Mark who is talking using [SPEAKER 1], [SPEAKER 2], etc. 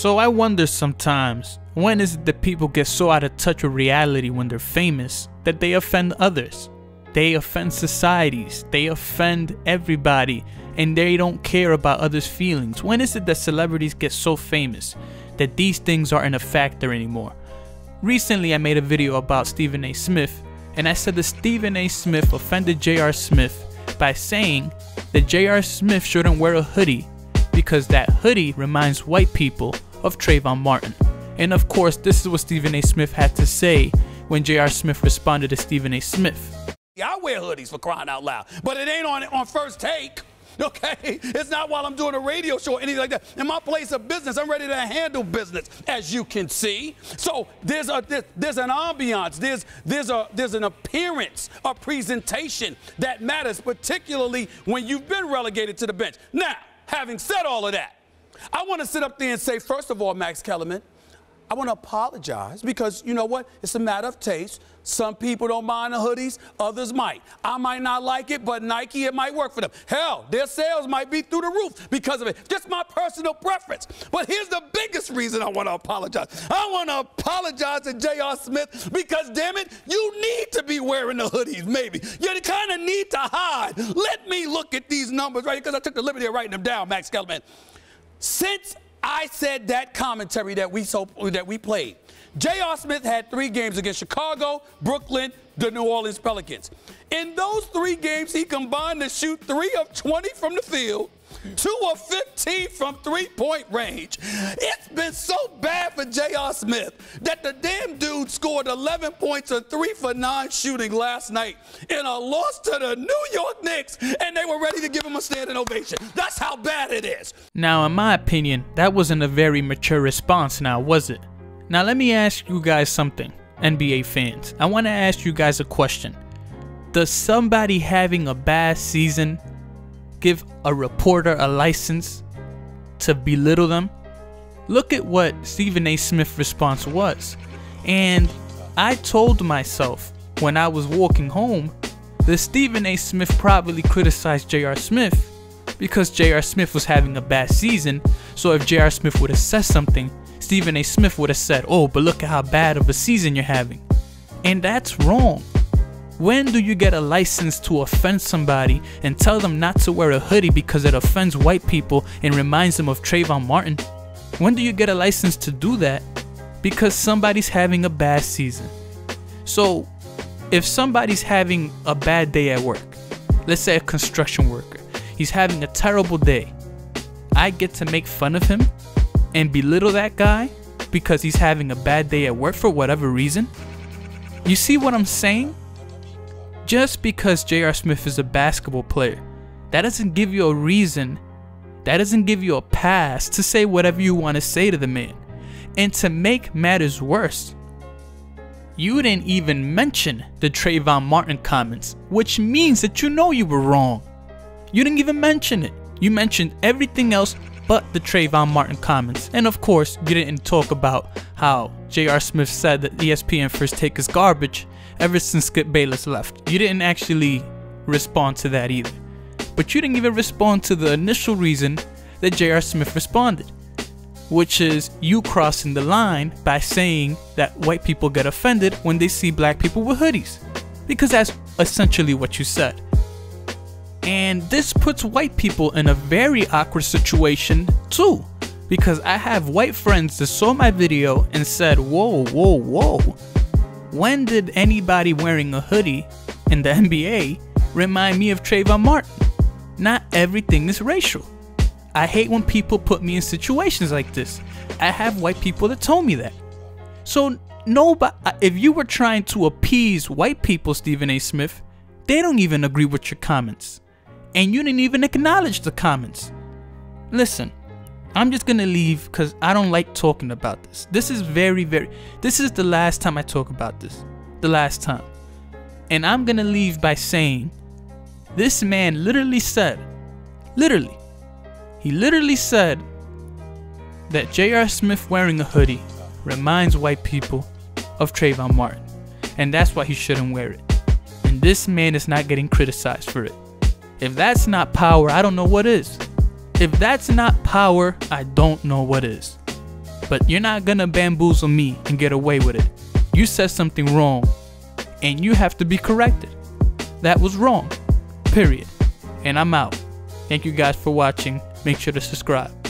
[SPEAKER 1] So I wonder sometimes, when is it that people get so out of touch with reality when they're famous that they offend others? They offend societies, they offend everybody, and they don't care about others' feelings. When is it that celebrities get so famous that these things aren't a factor anymore? Recently I made a video about Stephen A. Smith, and I said that Stephen A. Smith offended J.R. Smith by saying that J.R. Smith shouldn't wear a hoodie because that hoodie reminds white people of Trayvon Martin. And of course, this is what Stephen A. Smith had to say when J.R. Smith responded to Stephen A. Smith.
[SPEAKER 2] Yeah, I wear hoodies, for crying out loud, but it ain't on first take, okay? It's not while I'm doing a radio show or anything like that. In my place of business, I'm ready to handle business, as you can see. So there's an ambiance, there's an appearance, a presentation that matters, particularly when you've been relegated to the bench. Now, having said all of that, I want to sit up there and say, first of all, Max Kellerman, I want to apologize because, you know what, it's a matter of taste. Some people don't mind the hoodies, others might. I might not like it, but Nike, it might work for them. Hell, their sales might be through the roof because of it. Just my personal preference. But here's the biggest reason I want to apologize. I want to apologize to J.R. Smith because, damn it, you need to be wearing the hoodies, maybe. You kind of need to hide. Let me look at these numbers, right, because I took the liberty of writing them down, Max Kellerman. Since I said that commentary that we played, J.R. Smith had 3 games against Chicago, Brooklyn, the New Orleans Pelicans. In those 3 games, he combined to shoot 3 of 20 from the field, 2 of 15 from three-point range. It's been so bad for J.R. Smith that the damn dude scored 11 points and 3 for 9 shooting last night in a loss to the New York Knicks, and they were ready to give him a standing ovation. That's how bad it is.
[SPEAKER 1] Now, in my opinion, that wasn't a very mature response now, was it? Now, let me ask you guys something, NBA fans. I want to ask you guys a question. Does somebody having a bad season give a reporter a license to belittle them? Look at what Stephen A. Smith's response was. And I told myself when I was walking home that Stephen A. Smith probably criticized J.R. Smith because J.R. Smith was having a bad season. So if J.R. Smith would have said something, Stephen A. Smith would have said, "Oh, but look at how bad of a season you're having." And that's wrong. When do you get a license to offend somebody and tell them not to wear a hoodie because it offends white people and reminds them of Trayvon Martin? When do you get a license to do that because somebody's having a bad season? So if somebody's having a bad day at work, let's say a construction worker, he's having a terrible day, I get to make fun of him and belittle that guy because he's having a bad day at work for whatever reason? You see what I'm saying? Just because J.R. Smith is a basketball player, that doesn't give you a reason, that doesn't give you a pass to say whatever you want to say to the man. And to make matters worse, you didn't even mention the Trayvon Martin comments, which means that you know you were wrong. You didn't even mention it. You mentioned everything else but the Trayvon Martin comments. And of course, you didn't talk about how J.R. Smith said that ESPN First Take is garbage ever since Skip Bayless left. You didn't actually respond to that either. But you didn't even respond to the initial reason that J.R. Smith responded, which is you crossing the line by saying that white people get offended when they see black people with hoodies. Because that's essentially what you said. And this puts white people in a very awkward situation too, because I have white friends that saw my video and said, whoa, whoa, whoa, when did anybody wearing a hoodie in the NBA remind me of Trayvon Martin? Not everything is racial. I hate when people put me in situations like this. I have white people that told me that. So nobody, if you were trying to appease white people, Stephen A. Smith, they don't even agree with your comments. And you didn't even acknowledge the comments. Listen, I'm just gonna leave because I don't like talking about this. This is this is the last time I talk about this. The last time. And I'm gonna leave by saying, this man literally said, he literally said that J.R. Smith wearing a hoodie reminds white people of Trayvon Martin. And that's why he shouldn't wear it. And this man is not getting criticized for it. If that's not power, I don't know what is. If that's not power, I don't know what is. But you're not gonna bamboozle me and get away with it. You said something wrong, and you have to be corrected. That was wrong. Period. And I'm out. Thank you guys for watching. Make sure to subscribe.